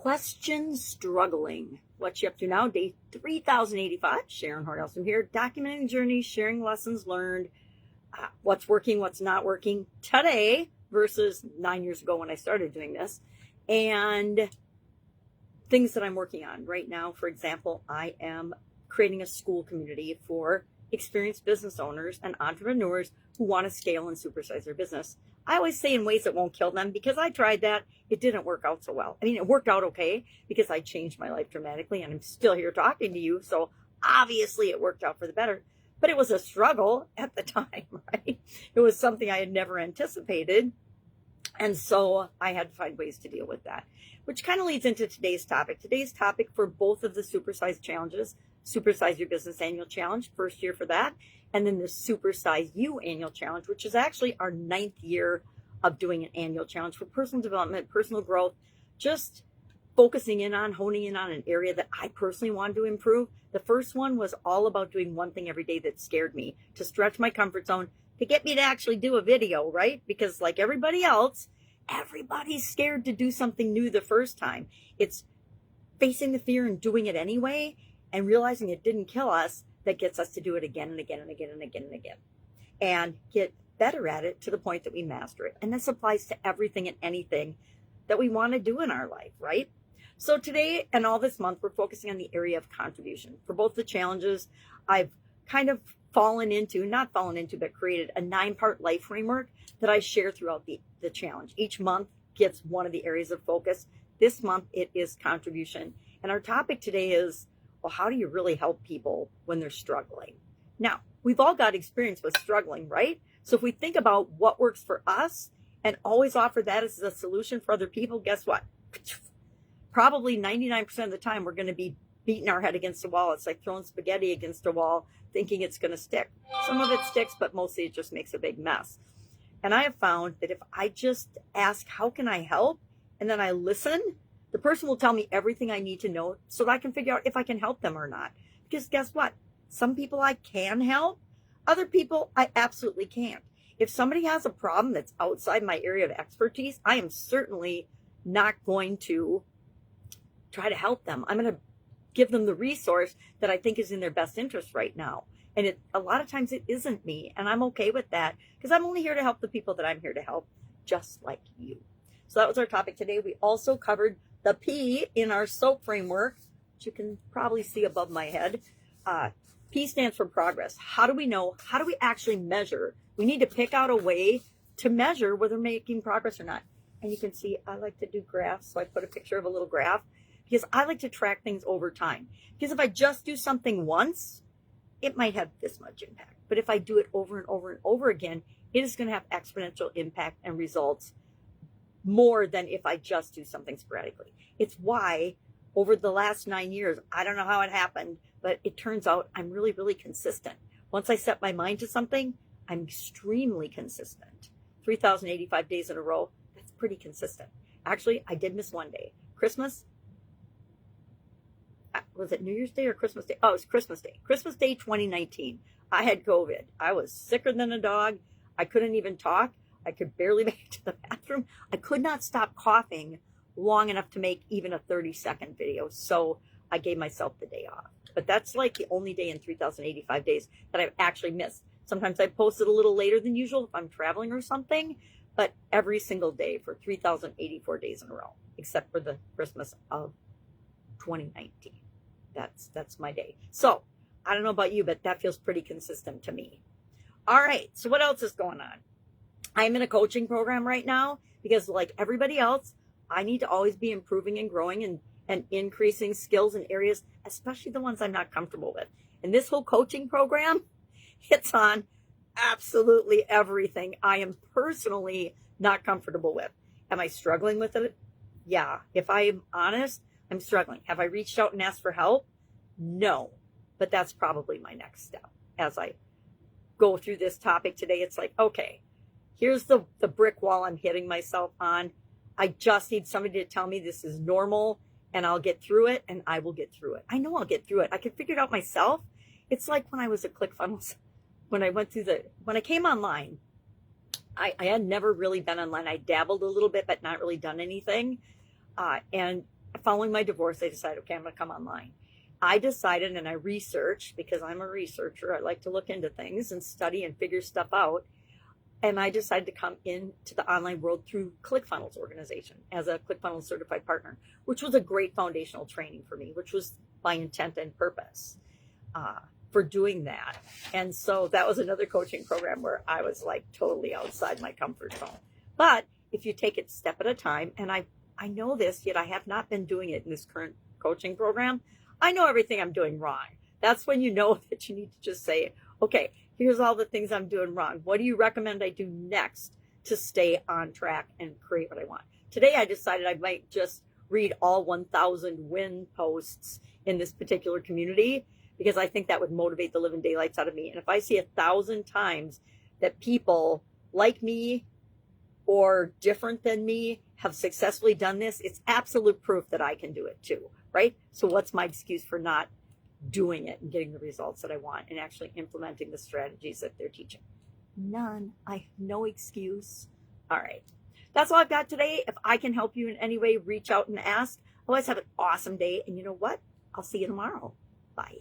Question struggling. What you up to now? Day 3085. Sharon Horne-Ellstrom here, documenting journey, sharing lessons learned, what's working, what's not working today versus 9 years ago when I started doing this, and things that I'm working on right now. For example, I am creating a school community for experienced business owners and entrepreneurs who want to scale and supersize their business. I always say in ways that won't kill them, because I tried that. It didn't work out so well. I mean, it worked out okay because I changed my life dramatically and I'm still here talking to you. So obviously it worked out for the better, but it was a struggle at the time, right? It was something I had never anticipated. And so I had to find ways to deal with that, which kind of leads into today's topic. Today's topic for both of the supersize challenges: Supersize Your Business Annual Challenge, first year for that, and then the Supersize You Annual Challenge, which is actually our 9th year of doing an annual challenge for personal development, personal growth, just focusing in on, honing in on an area that I personally wanted to improve. The first one was all about doing one thing every day that scared me, to stretch my comfort zone, to get me to actually do a video, right? Because like everybody else, everybody's scared to do something new the first time. It's facing the fear and doing it anyway, and realizing it didn't kill us, that gets us to do it again and again and again and again and again, and get better at it to the point that we master it. And this applies to everything and anything that we want to do in our life, right? So today and all this month, we're focusing on the area of contribution. For both the challenges, I've kind of but created a 9-part life framework that I share throughout the challenge. Each month gets one of the areas of focus. This month, it is contribution. And our topic today is, well, how do you really help people when they're struggling? Now, we've all got experience with struggling, right? So if we think about what works for us and always offer that as a solution for other people, guess what? Probably 99% of the time, we're going to be beating our head against the wall. It's like throwing spaghetti against a wall, thinking it's going to stick. Some of it sticks, but mostly it just makes a big mess. And I have found that if I just ask, how can I help? And then I listen, the person will tell me everything I need to know so that I can figure out if I can help them or not. Because guess what? Some people I can help. Other people I absolutely can't. If somebody has a problem that's outside my area of expertise, I am certainly not going to try to help them. I'm going to give them the resource that I think is in their best interest right now. And a lot of times it isn't me. And I'm okay with that, because I'm only here to help the people that I'm here to help, just like you. So that was our topic today. We also covered the P in our SOAP framework, which you can probably see above my head. P stands for progress. How do we know? How do we actually measure? We need to pick out a way to measure whether we're making progress or not. And you can see I like to do graphs, so I put a picture of a little graph, because I like to track things over time. Because if I just do something once, it might have this much impact. But if I do it over and over and over again, it is going to have exponential impact and results more than if I just do something sporadically. It's why over the last 9 years, I don't know how it happened, but it turns out I'm really, really consistent. Once I set my mind to something, I'm extremely consistent. 3,085 days in a row, that's pretty consistent. Actually, I did miss one day. Christmas. Was it New Year's Day or Christmas Day? Oh, it was Christmas Day. Christmas Day 2019. I had COVID. I was sicker than a dog. I couldn't even talk. I could barely make it to the bathroom. I could not stop coughing long enough to make even a 30-second video. So I gave myself the day off. But that's like the only day in 3,085 days that I've actually missed. Sometimes I post it a little later than usual if I'm traveling or something, but every single day for 3,084 days in a row, except for the Christmas of 2019. That's my day. So I don't know about you, but that feels pretty consistent to me. All right. So what else is going on? I'm in a coaching program right now because, like everybody else, I need to always be improving and growing and increasing skills in areas, especially the ones I'm not comfortable with. And this whole coaching program, it's on absolutely everything I am personally not comfortable with. Am I struggling with it? Yeah. If I am honest, I'm struggling. Have I reached out and asked for help? No. But that's probably my next step. As I go through this topic today, it's like, okay, here's the brick wall I'm hitting myself on. I just need somebody to tell me this is normal and I'll get through it, and I will get through it. I know I'll get through it. I can figure it out myself. It's like when I was at ClickFunnels, when I came online, I had never really been online. I dabbled a little bit, but not really done anything. And following my divorce, I decided, okay, I'm going to come online. I decided, and I researched, because I'm a researcher. I like to look into things and study and figure stuff out. And I decided to come into the online world through ClickFunnels organization as a ClickFunnels certified partner, which was a great foundational training for me, which was my intent and purpose for doing that. And so that was another coaching program where I was like totally outside my comfort zone. But if you take it step at a time, and I know this, yet I have not been doing it in this current coaching program, I know everything I'm doing wrong. That's when you know that you need to just say, okay, here's all the things I'm doing wrong. What do you recommend I do next to stay on track and create what I want? Today, I decided I might just read all 1,000 win posts in this particular community, because I think that would motivate the living daylights out of me. And if I see 1,000 times that people like me or different than me have successfully done this, it's absolute proof that I can do it too, right? So what's my excuse for not doing it and getting the results that I want and actually implementing the strategies that they're teaching? None. I have no excuse. All right. That's all I've got today. If I can help you in any way, reach out and ask. Otherwise, have an awesome day. And you know what? I'll see you tomorrow. Bye.